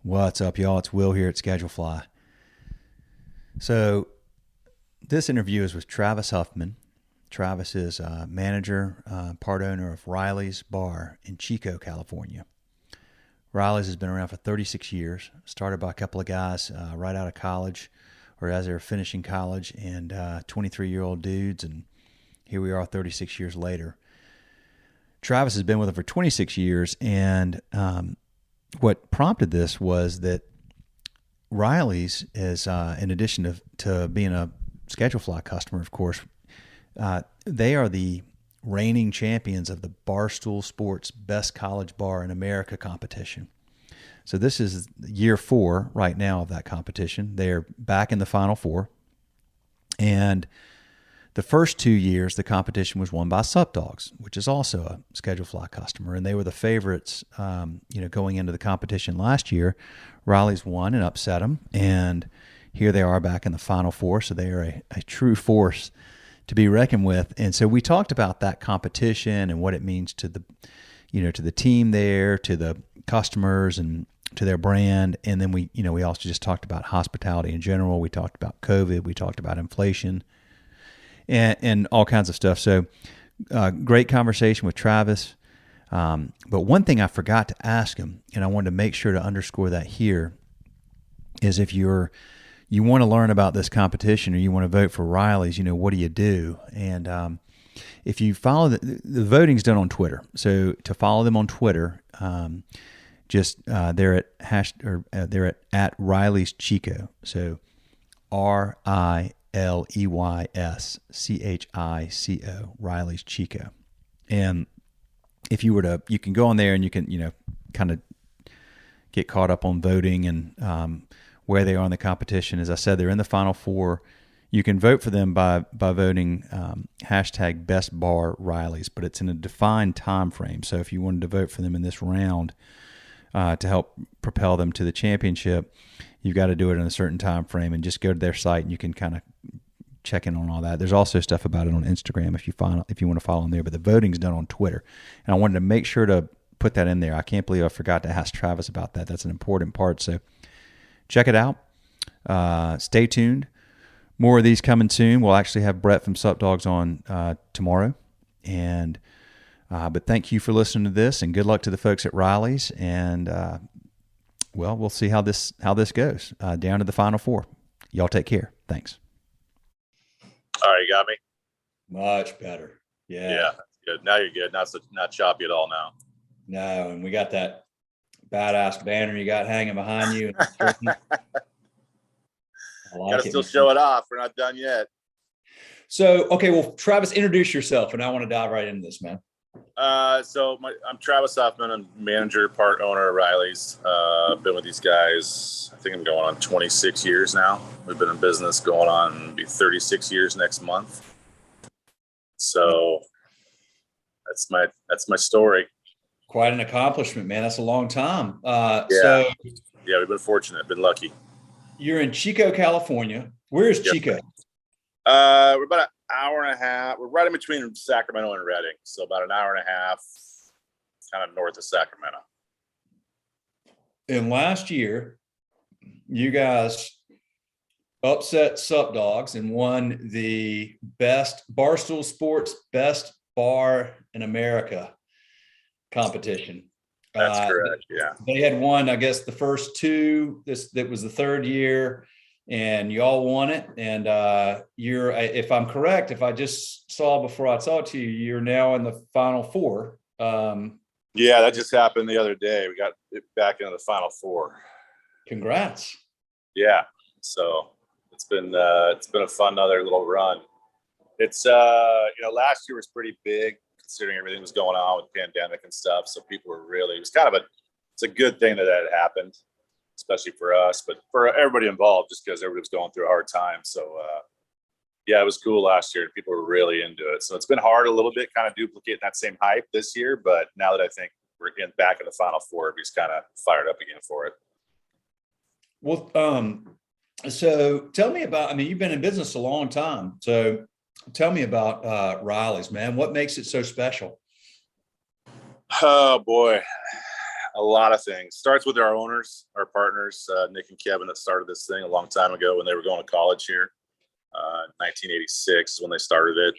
What's up, y'all? It's Will here at Schedule Fly. So this interview is with Travis Huffman. Travis is manager, part owner of Riley's Bar in Chico, California. Riley's has been around for 36 years, started by a couple of guys right out of college or as they were finishing college, and 23-year-old dudes, and here we are 36 years later. Travis has been with them for 26 years, and what prompted this was that Riley's is, in addition to being a Schedule Fly customer, of course, they are the reigning champions of the Barstool Sports Best College Bar in America competition. So this is year 4 right now of that competition. They're back in the Final Four. And the first 2 years, the competition was won by Sup Dogs, which is also a Schedule Fly customer. And they were the favorites, going into the competition last year. Riley's won and upset them. And here they are back in the Final Four. So they are a true force to be reckoned with. And so we talked about that competition and what it means to the team there, to the customers, and to their brand. And then we also just talked about hospitality in general. We talked about COVID. We talked about inflation and all kinds of stuff. So great conversation with Travis. But one thing I forgot to ask him, and I wanted to make sure to underscore that here, is if you want to learn about this competition or you want to vote for Riley's, what do you do? And if you follow the voting's done on Twitter. So to follow them on Twitter, they're at Riley's Chico. So RILEYSCHICO, Riley's Chico. And if you can go on there and you can, kind of get caught up on voting and where they are in the competition. As I said, they're in the Final Four. You can vote for them by voting hashtag Best Bar Riley's, but it's in a defined time frame. So if you wanted to vote for them in this round to help propel them to the championship, you've got to do it in a certain time frame, and just go to their site and you can kind of check in on all that. There's also stuff about it on Instagram if you want to follow them there, but the voting's done on Twitter. And I wanted to make sure to put that in there. I can't believe I forgot to ask Travis about that. That's an important part. So check it out. Stay tuned. More of these coming soon. We'll actually have Brett from Sup Dogs on tomorrow. And but thank you for listening to this, and good luck to the folks at Riley's. And we'll see how this goes down to the Final Four. Y'all take care. Thanks. All right, you got me? Much better. Yeah. Yeah, good. Now you're good. Not choppy at all now. No, and we got that badass banner you got hanging behind you. I like Got to still show it off. We're not done yet. So, okay, well, Travis, introduce yourself, and I want to dive right into this, man. I'm Travis Huffman. I'm manager, part owner of Riley's. I've been with these guys, I think I'm going on 26 years now. We've been in business going on 36 years next month. So that's my story. Quite an accomplishment, man. That's a long time. Yeah, we've been fortunate, been lucky. You're in Chico, California. Where is Chico? We're about an hour and a half. We're right in between Sacramento and Redding. So about an hour and a half, kind of north of Sacramento. And last year, you guys upset Sup Dogs and won the best Barstool Sports Best Bar in America competition. That's correct. Yeah. They had won, I guess, the first two. That was the third year, and y'all won it. And if I'm correct, if I just saw before I talked to you, you're now in the Final Four. Yeah, that just happened the other day. We got it back into the Final Four. Congrats. Yeah. So it's been a fun other little run. It's last year was pretty big, considering everything was going on with the pandemic and stuff. So people were it's a good thing that happened, especially for us, but for everybody involved, just because everybody was going through a hard time. So, it was cool last year. People were really into it. So it's been hard a little bit, kind of duplicating that same hype this year. But now that I think we're back in the Final Four, everybody's kind of fired up again for it. Well, so tell me about, you've been in business a long time. So tell me about Riley's, man. What makes it so special? Oh boy. A lot of things. Starts with our owners, our partners, Nick and Kevin, that started this thing a long time ago when they were going to college here. 1986 is when they started it.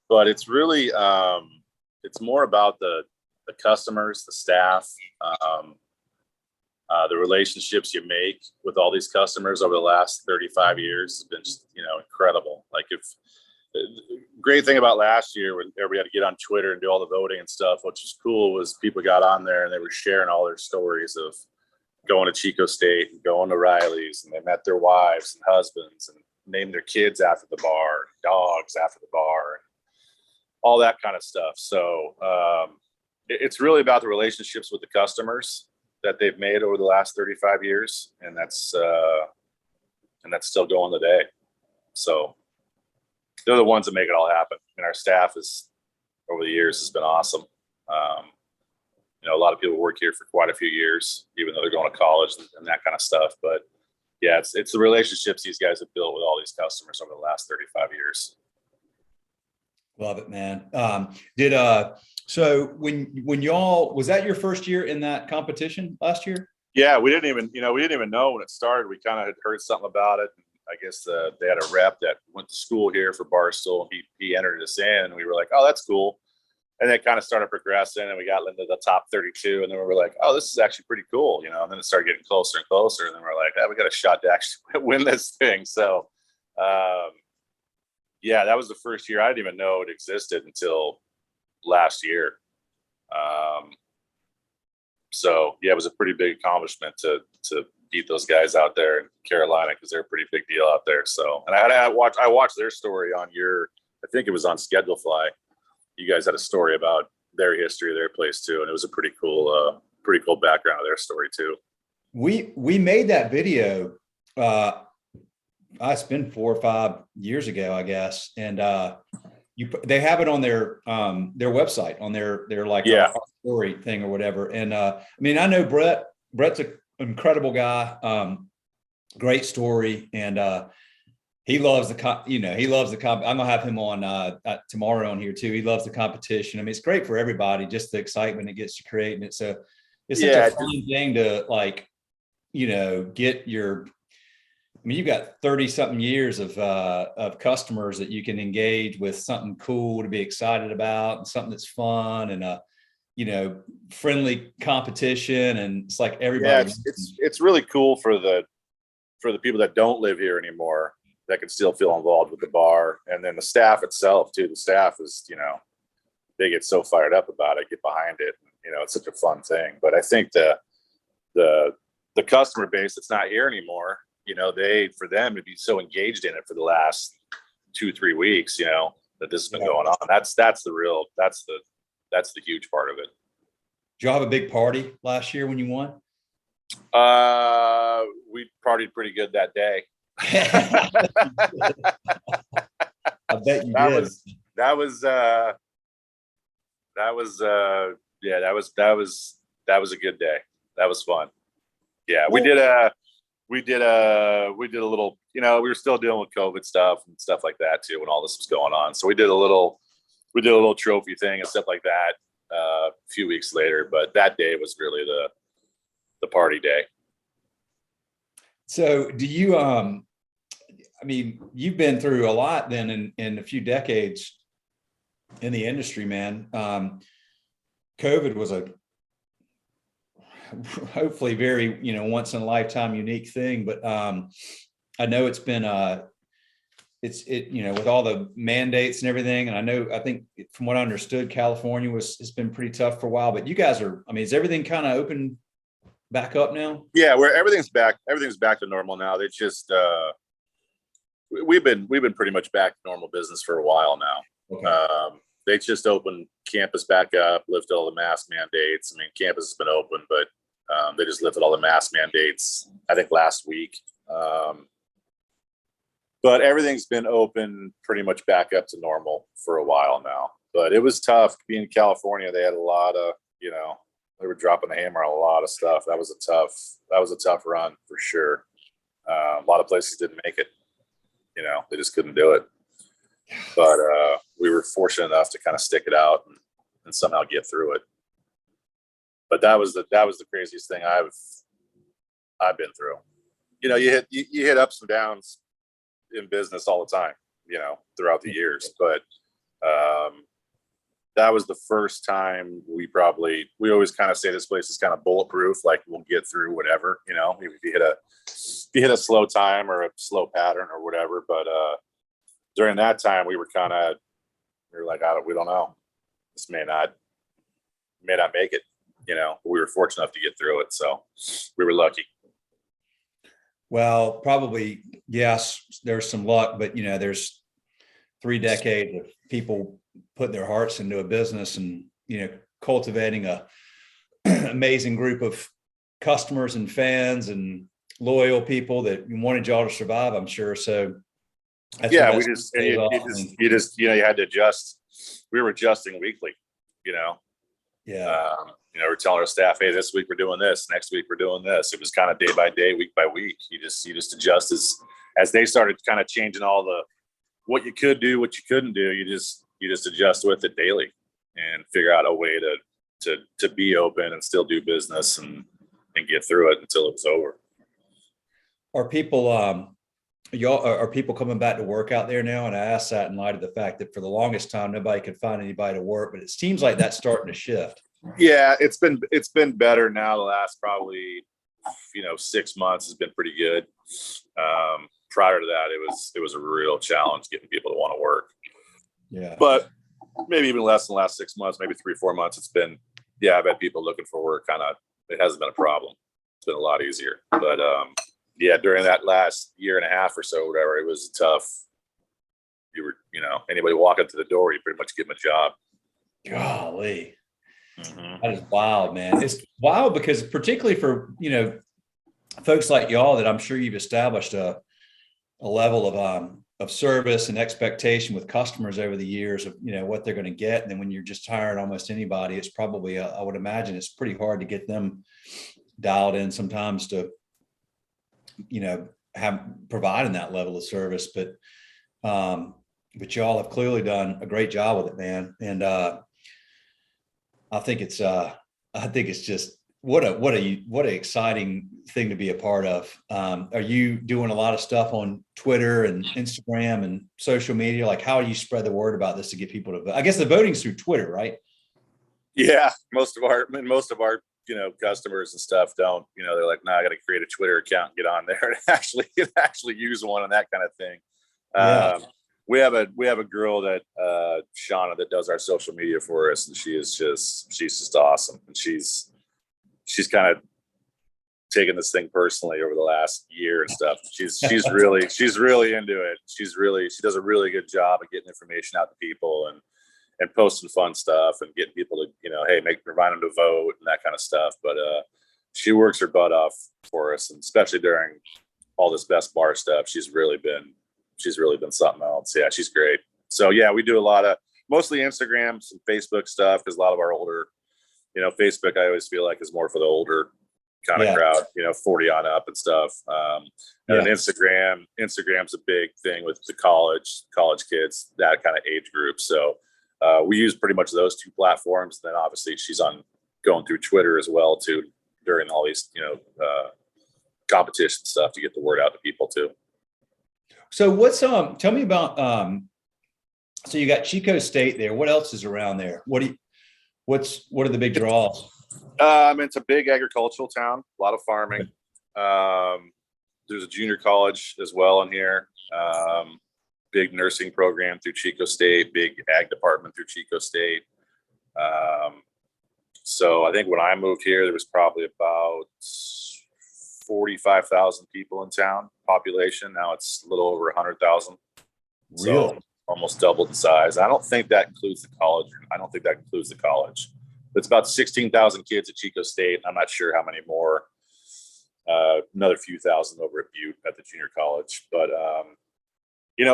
But it's really, it's more about the customers, the staff, the relationships you make with all these customers over the last 35 years has been just, incredible. Like great thing about last year when everybody had to get on Twitter and do all the voting and stuff, which was cool, was people got on there and they were sharing all their stories of going to Chico State and going to Riley's, and they met their wives and husbands and named their kids after the bar, dogs after the bar, and all that kind of stuff. So it's really about the relationships with the customers that they've made over the last 35 years. And that's still going today. So they're the ones that make it all happen. And our staff is, over the years, has been awesome. A lot of people work here for quite a few years, even though they're going to college and that kind of stuff. But yeah, it's the relationships these guys have built with all these customers over the last 35 years. Love it, man. So when y'all, was that your first year in that competition last year? Yeah, we didn't even know when it started. We kind of had heard something about it. I guess they had a rep that went to school here for Barstool. He entered us in, and we were like, oh, that's cool. And then it kind of started progressing, and we got into the top 32, and then we were like, oh, this is actually pretty cool, and then it started getting closer and closer, and then we're like, we got a shot to actually win this thing. So, yeah, that was the first year. I didn't even know it existed until last year. So yeah, it was a pretty big accomplishment to beat those guys out there in Carolina, because they're a pretty big deal out there. So, and I watched their story on I think it was on Schedule Fly. You guys had a story about their history of their place too, and it was a pretty cool background of their story too. We made that video. It's been 4 or 5 years ago, I guess, and they have it on their website, on their like story thing or whatever. And I know Brett's an incredible guy, great story, and he loves I'm gonna have him on tomorrow on here too. He loves the competition. It's great for everybody, just the excitement it gets to create, and it's such a fun thing to get your. You've got 30 something years of customers that you can engage with something cool to be excited about, and something that's fun, and friendly competition. And it's like everybody. Yeah, it's really cool for the people that don't live here anymore, that can still feel involved with the bar, and then the staff itself too. The staff is, they get so fired up about it, get behind it. It's such a fun thing. But I think the customer base that's not here anymore, for them to be so engaged in it for the last 2-3 weeks, that this has been going on. That's the huge part of it. Did y'all have a big party last year when you won? We partied pretty good that day. I bet you did. That was a good day. That was fun. Yeah, we did a little, we were still dealing with COVID stuff and stuff like that too when all this was going on. So we did a little trophy thing and stuff like that a few weeks later, but that day was really the party day. So do you, you've been through a lot then in a few decades in the industry, man. COVID was a hopefully very, once in a lifetime unique thing, but I know it's been with all the mandates and everything. And I think from what I understood, California has been pretty tough for a while, but you guys are, is everything kind of open back up now? Yeah, where everything's back to normal now. They just we've been pretty much back to normal business for a while now. Okay. They just opened campus back up, lifted all the mask mandates. Campus has been open, but they just lifted all the mask mandates, I think, last week. But everything's been open pretty much back up to normal for a while now. But it was tough being in California. They had a lot of, they were dropping the hammer on a lot of stuff. That was a tough run for sure. A lot of places didn't make it. They just couldn't do it. But we were fortunate enough to kind of stick it out and somehow get through it. But that was the craziest thing I've been through. You hit ups and downs in business all the time, throughout the years. But that was the first time we always kind of say this place is kind of bulletproof. Like, we'll get through whatever, if you hit a slow time or a slow pattern or whatever. But during that time, we were like, we don't know. This may not make it. We were fortunate enough to get through it, so we were lucky. Well, probably, yes, there's some luck, but there's 3 decades of people putting their hearts into a business and, cultivating a amazing group of customers and fans and loyal people that wanted y'all to survive, I'm sure. So yeah, you had to adjust. We were adjusting weekly, Yeah. We're telling our staff, hey, this week we're doing this, next week we're doing this. It was kind of day by day, week by week. You just adjust as they started kind of changing all the what you could do, what you couldn't do. You just adjust with it daily and figure out a way to be open and still do business and get through it until it was over. Are people coming back to work out there now? And I ask that in light of the fact that for the longest time, nobody could find anybody to work, but it seems like that's starting to shift. Yeah, it's been better now. The last probably 6 months has been pretty good. Prior to that, it was a real challenge getting people to want to work. Yeah, but maybe even less than the last 6 months, maybe 3-4 months. It's been, I've had people looking for work. It hasn't been a problem. It's been a lot easier. But during that last year and a half or so, whatever, it was tough. You were, anybody walking through the door, you pretty much give them a job. Golly. Mm-hmm. That is wild, man. It's wild because particularly for, folks like y'all that I'm sure you've established a level of service and expectation with customers over the years of, what they're going to get. And then when you're just hiring almost anybody, it's probably, I would imagine it's pretty hard to get them dialed in sometimes to, providing that level of service. But y'all have clearly done a great job with it, man. And I think it's just what an exciting thing to be a part of. Are you doing a lot of stuff on Twitter and Instagram and social media? Like, how do you spread the word about this to get people to vote? I guess the voting's through Twitter, right? Yeah, most of our customers and stuff don't. They're like, I got to create a Twitter account and get on there and actually use one and that kind of thing. Yeah. We have a girl that Shauna that does our social media for us, and she's just awesome. And she's kind of taken this thing personally over the last year and stuff. She's really into it. She does a really good job of getting information out to people and posting fun stuff and getting people to, remind them to vote and that kind of stuff. But she works her butt off for us, and especially during all this Best Bar stuff, she's really been something else. Yeah, she's great. So yeah, we do a lot of mostly Instagram, some Facebook stuff, because a lot of our older, Facebook I always feel like is more for the older kind of crowd, 40 on up and stuff. And then Instagram's a big thing with the college kids, that kind of age group. So we use pretty much those 2 platforms. Then obviously she's going through Twitter as well too, during all these, competition stuff to get the word out to people too. So what's tell me about so you got Chico State there. What else is around there? What are the big draws? It's a big agricultural town, a lot of farming. There's a junior college as well in here. Big nursing program through Chico State, big ag department through Chico State. So I think when I moved here, there was probably about 45,000 people in town population. Now it's a little over 100,000. Really? So almost doubled the size. I don't think that includes the college. It's about 16,000 kids at Chico State. I'm not sure how many more, another few thousand over at Butte at the junior college, but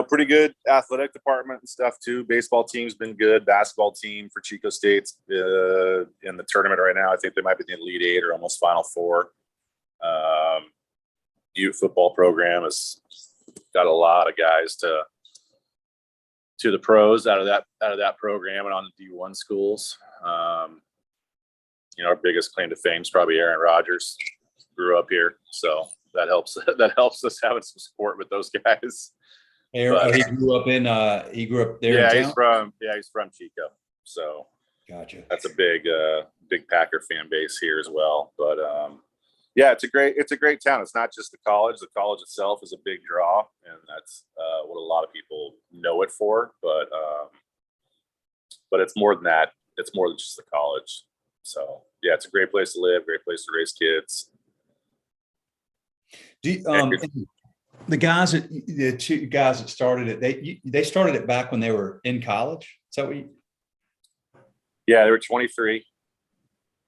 pretty good athletic department and stuff too. Baseball team's been good. Basketball team for Chico State's in the tournament right now. I think they might be in the Elite 8 or almost Final 4. Youth football program has got a lot of guys to the pros out of that program and on the D1 schools. our biggest claim to fame is probably Aaron Rodgers. Grew up here, so that helps. That helps us having some support with those guys. But, he grew up there. Yeah, in town? he's from Chico. So Gotcha. that's a big Packer fan base here as well. But yeah, it's a great town. It's not just the college. The college itself is a big draw, and that's what a lot of people know it for. But it's more than that. It's more than just the college. So yeah, it's a great place to live, great place to raise kids. The two guys that started it, they started it back when they were in college. Is that what you? Yeah, they were 23,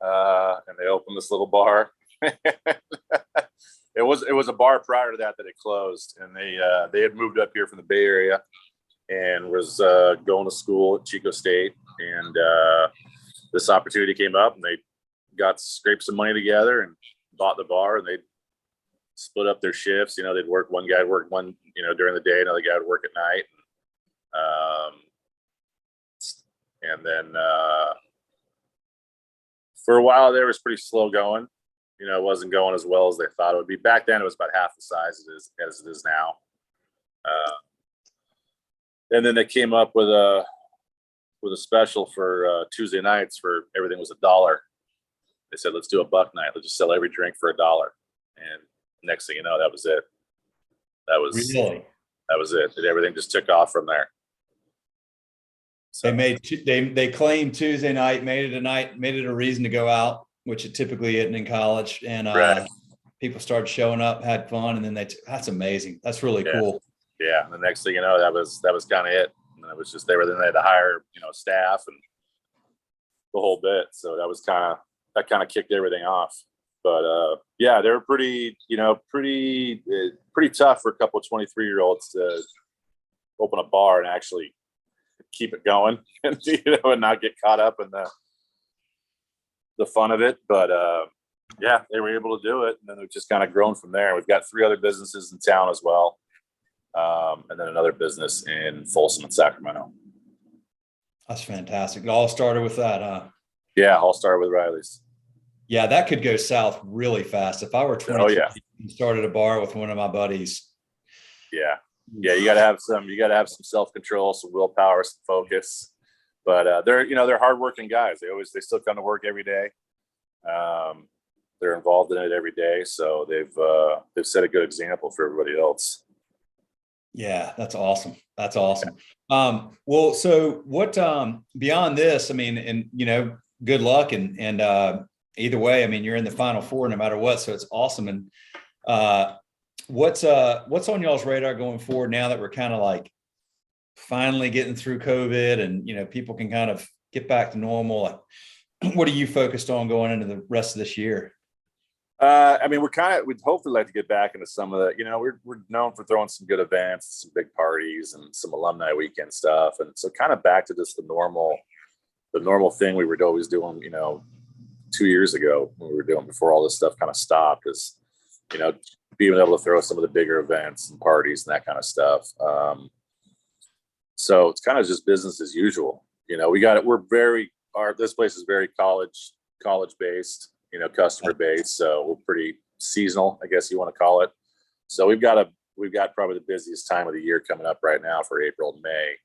and they opened this little bar. It was a bar prior to that it closed, and they had moved up here from the Bay Area and was going to school at Chico State, and this opportunity came up, and they scraped some money together and bought the bar, and they split up their shifts. They'd work, one guy would work one, during the day, another guy would work at night. And then for a while there, it was pretty slow going. It wasn't going as well as they thought it would be. Back then, it was about half the size as it is now. And then they came up with a special for Tuesday nights for everything was $1. They said, let's do a buck night. Let's just sell every drink for $1. And next thing you know, that was it. That was it. And everything just took off from there. So they claimed Tuesday night, made it a reason to go out, which it typically isn't in college. And right. People started showing up, had fun, and then that's amazing. That's really cool. Yeah. And the next thing you know, that was kind of it. And it was just they had to hire, staff and the whole bit. So that kind of kicked everything off. But yeah, they were pretty tough for a couple of 23-year-olds to open a bar and actually keep it going and not get caught up in the fun of it. But yeah, they were able to do it, and then we've just kind of grown from there. We've got 3 other businesses in town as well, and then another business in Folsom and Sacramento. That's fantastic. It all started with that, huh? Yeah, all started with Riley's. Yeah, that could go south really fast. If I were 20 and started a bar with one of my buddies. Yeah. Yeah, you got to have some self-control, some willpower, some focus. But they're hardworking guys. They still come to work every day. They're involved in it every day, so they've set a good example for everybody else. Yeah, that's awesome. That's awesome. Yeah. Well, so what beyond this? I mean, and good luck and either way. I mean, you're in the Final Four no matter what, so it's awesome. And what's on y'all's radar going forward now that we're kind of like finally getting through COVID and people can kind of get back to normal? What are you focused on going into the rest of this year? I mean, we'd hopefully like to get back into some of the, we're known for throwing some good events, some big parties and some alumni weekend stuff. And so kind of back to just the normal thing we were always doing, 2 years ago when we were doing before all this stuff kind of stopped is, being able to throw some of the bigger events and parties and that kind of stuff. So it's kind of just business as usual. This place is very college based, customer based. So we're pretty seasonal, I guess you want to call it. So we've got probably the busiest time of the year coming up right now for April and May.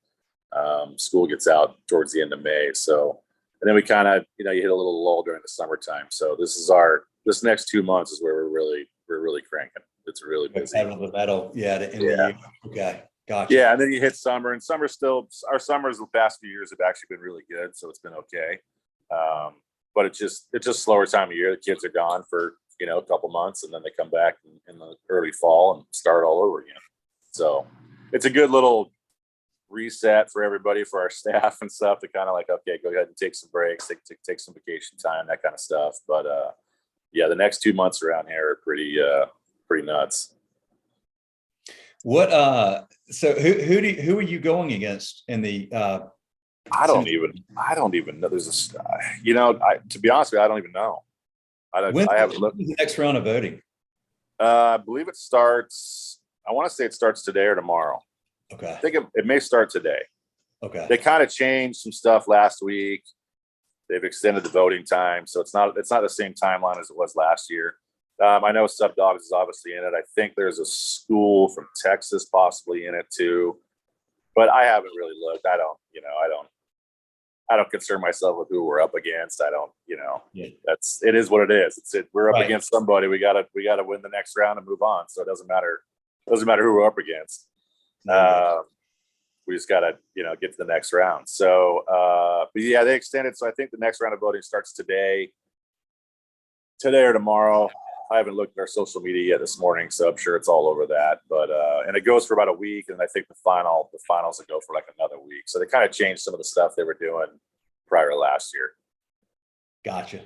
School gets out towards the end of May. So, and then we kind of, you hit a little lull during the summertime. So this next 2 months is where we're really cranking. It's really busy. The metal. Yeah. The year. Okay. Gotcha. Yeah. And then you hit summer, and our summers the past few years have actually been really good. So it's been okay. But it's just slower time of year. The kids are gone for, a couple months, and then they come back in the early fall and start all over again. So it's a good little reset for everybody, for our staff and stuff, to kind of like, okay, go ahead and take some breaks, take some vacation time, that kind of stuff. But yeah, the next 2 months around here are pretty nuts. What so who are you going against in the I don't even know. There's to be honest with you, I don't even know. I haven't looked. The next round of voting? I believe it starts. I want to say it starts today or tomorrow. Okay. I think it may start today. Okay. They kind of changed some stuff last week. They've extended the voting time, so it's not the same timeline as it was last year. I know Sub Dogs is obviously in it. I think there's a school from Texas possibly in it too, but I haven't really looked. I don't concern myself with who we're up against. I don't, it is what it is. We're up against somebody. We gotta win the next round and move on. So it doesn't matter who we're up against. We just gotta, get to the next round. So, but yeah, they extended. So I think the next round of voting starts today or tomorrow. I haven't looked at our social media yet this morning, so I'm sure it's all over that. But and it goes for about a week, and I think the finals will go for like another week. So they kind of changed some of the stuff they were doing prior to last year. Gotcha.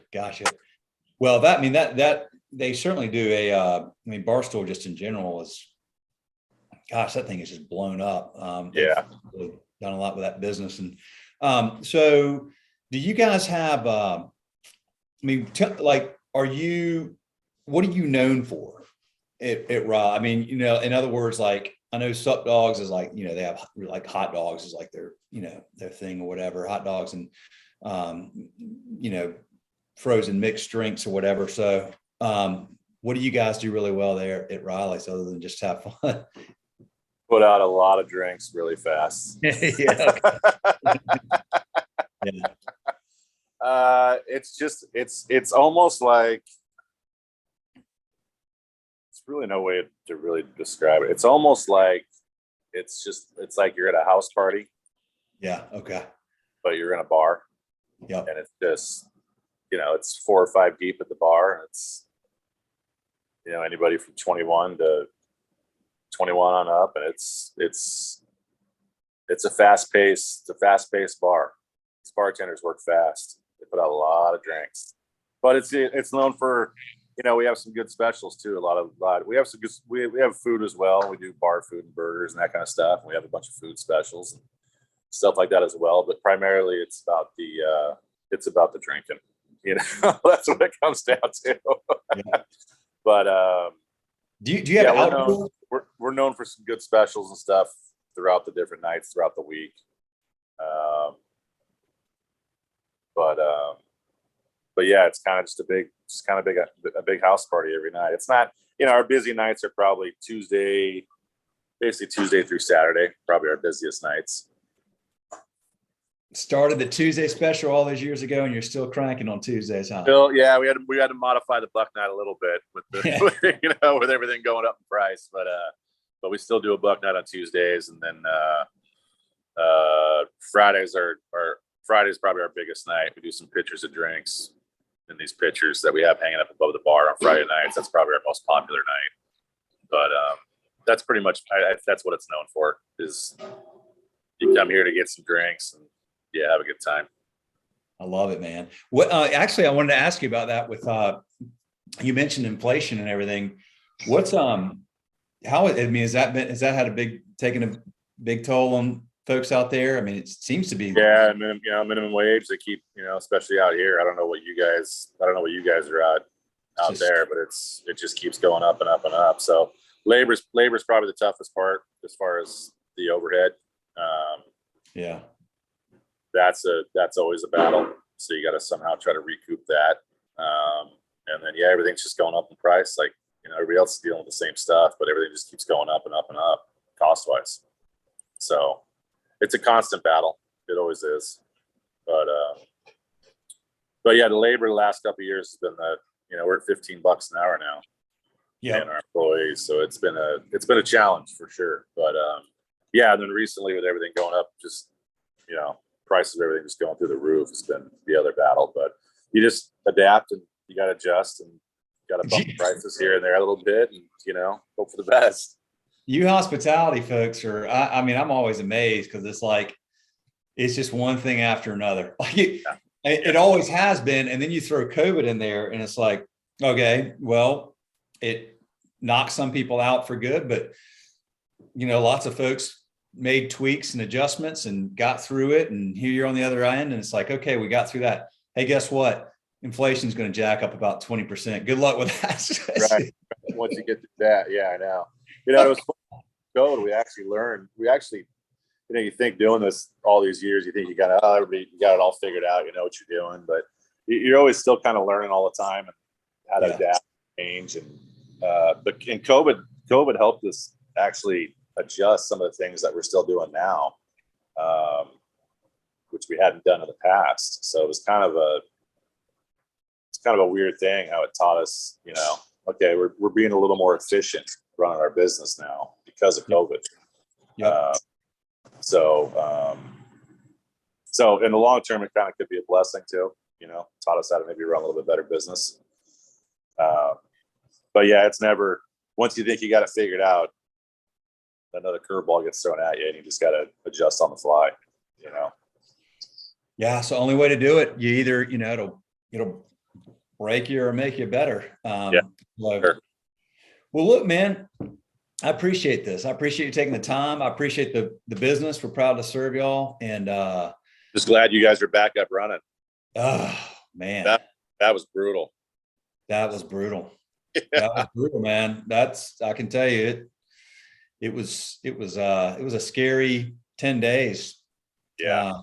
Well, that they certainly do Barstool just in general is, gosh, that thing is just blown up. Yeah, really done a lot with that business, and so do you guys have? What are you known for at Raw? I mean, in other words, like I know Sup Dogs is like, they have like hot dogs is like their thing or whatever, hot dogs and, frozen mixed drinks or whatever. So what do you guys do really well there at Riley's other than just have fun? Put out a lot of drinks really fast. Yeah. Yeah. It's almost like, really no way to really describe it. It's almost like it's like you're at a house party. Yeah. Okay. But you're in a bar. Yeah. And it's just, it's 4 or 5 deep at the bar. And it's, anybody from 21 to 21 on up. And it's a fast paced bar. These bartenders work fast. They put out a lot of drinks, but it's known for, we have some good specials too. We have some good, we have food as well. We do bar food and burgers and that kind of stuff. We have a bunch of food specials and stuff like that as well. But primarily it's about the drinking, that's what it comes down to. Yeah. But, do you have alcohol? We're known for some good specials and stuff throughout the different nights throughout the week. But yeah, it's kind of just a big house party every night. It's not, our busy nights are probably basically Tuesday through Saturday, probably our busiest nights. Started the Tuesday special all those years ago, and you're still cranking on Tuesdays, huh? Still, yeah, we had to modify the buck night a little bit with with everything going up in price, but we still do a buck night on Tuesdays, and then Fridays probably our biggest night. We do some pitchers of drinks in these pitchers that we have hanging up above the bar on Friday nights. That's probably our most popular night. But that's pretty much that's what it's known for. Is you come here to get some drinks and have a good time. I love it, man. What actually I wanted to ask you about that with you mentioned inflation and everything. What's has that taken a big toll on folks out there? I mean, it seems to be. Yeah, minimum wage. They keep, especially out here. I don't know what you guys are out there, but it just keeps going up and up and up. So labor's probably the toughest part as far as the overhead. Yeah, that's always a battle. So you got to somehow try to recoup that. And then everything's just going up in price. Like everybody else is dealing with the same stuff, but everything just keeps going up and up and up cost wise. So it's a constant battle. It always is. But yeah, the labor the last couple of years has been we're at $15 an hour now. Yeah. And our employees. So it's been a challenge for sure. But and then recently with everything going up, just prices of everything just going through the roof has been the other battle. But you just adapt and you gotta adjust and gotta bump prices here and there a little bit and hope for the best. You hospitality folks are, I'm always amazed because it's like, it's just one thing after another. Like it always has been. And then you throw COVID in there and it's like, okay, well, it knocked some people out for good, but lots of folks made tweaks and adjustments and got through it. And here you're on the other end. And it's like, okay, we got through that. Hey, guess what? Inflation is going to jack up about 20%. Good luck with that. Right. Once you get to that. Yeah, I know. It was COVID. We actually learned, you think doing this all these years, you think you got everybody, you got it all figured out, you know what you're doing, but you're always still kind of learning all the time and how to adapt, change, and but in COVID helped us actually adjust some of the things that we're still doing now, which we hadn't done in the past. So it was kind of a weird thing how it taught us, you know, okay, we're being a little more efficient running our business now because of COVID. Yep. So in the long term, it kind of could be a blessing too, you know, taught us how to maybe run a little bit better business. But yeah, it's never, once you think you got it figured out, another curveball gets thrown at you and you just got to adjust on the fly, you know? Yeah. So only way to do it, you either, you know, it'll break you or make you better. Sure. Well, look, man, I appreciate this. I appreciate you taking the time. I appreciate the business. We're proud to serve y'all. And just glad you guys are back up running. Oh man, that was brutal. That was brutal. Yeah. That was brutal, man. I can tell you it was a scary 10 days. Yeah.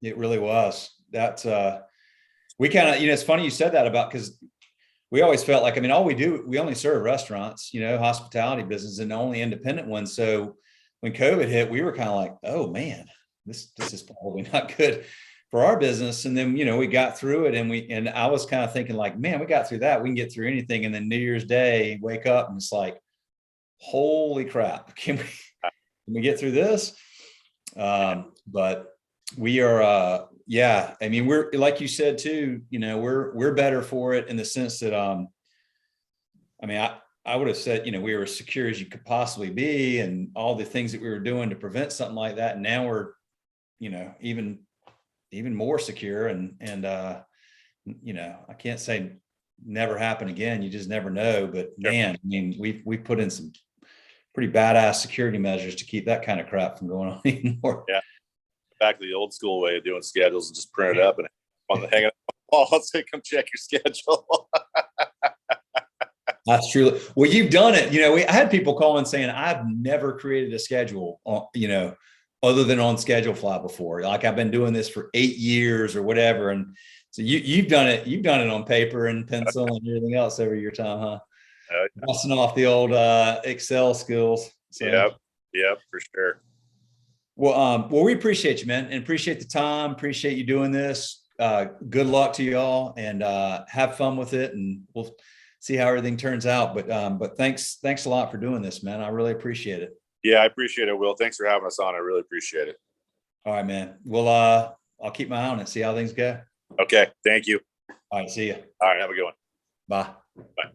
It really was. That's we kind of, you know, it's funny you said that about, because we always felt like, I mean, we only serve restaurants, you know, hospitality business, and only independent ones. So when COVID hit, we were kind of like, oh man, this is probably not good for our business. And then, you know, we got through it, and I was kind of thinking like, man, we got through that. We can get through anything. And then New Year's Day, wake up and it's like, holy crap, can we get through this? But we are, yeah, I mean, we're, like you said too, you know, we're better for it in the sense that, I mean, I would have said, you know, we were as secure as you could possibly be, and all the things that we were doing to prevent something like that. And now we're, you know, even more secure, and you know, I can't say never happen again. You just never know, but man, I mean, we put in some pretty badass security measures to keep that kind of crap from going on anymore. Yeah. Back to the old school way of doing schedules, and just print it up and hang it on the wall. Say, come check your schedule. That's true. Well, you've done it. You know, I had people calling saying, I've never created a schedule, you know, other than on Schedule Fly before. Like, I've been doing this for 8 years or whatever. And so you've done it. You've done it on paper and pencil and everything else over your time, huh? Busting off the old Excel skills. So. Yep, for sure. Well, we appreciate you, man, and appreciate the time. Appreciate you doing this. Good luck to y'all, and have fun with it, and we'll see how everything turns out. But thanks a lot for doing this, man. I really appreciate it. Yeah, I appreciate it, Will. Thanks for having us on. I really appreciate it. All right, man. Well, I'll keep my eye on it, see how things go. Okay, thank you. All right, see you. All right, have a good one. Bye. Bye.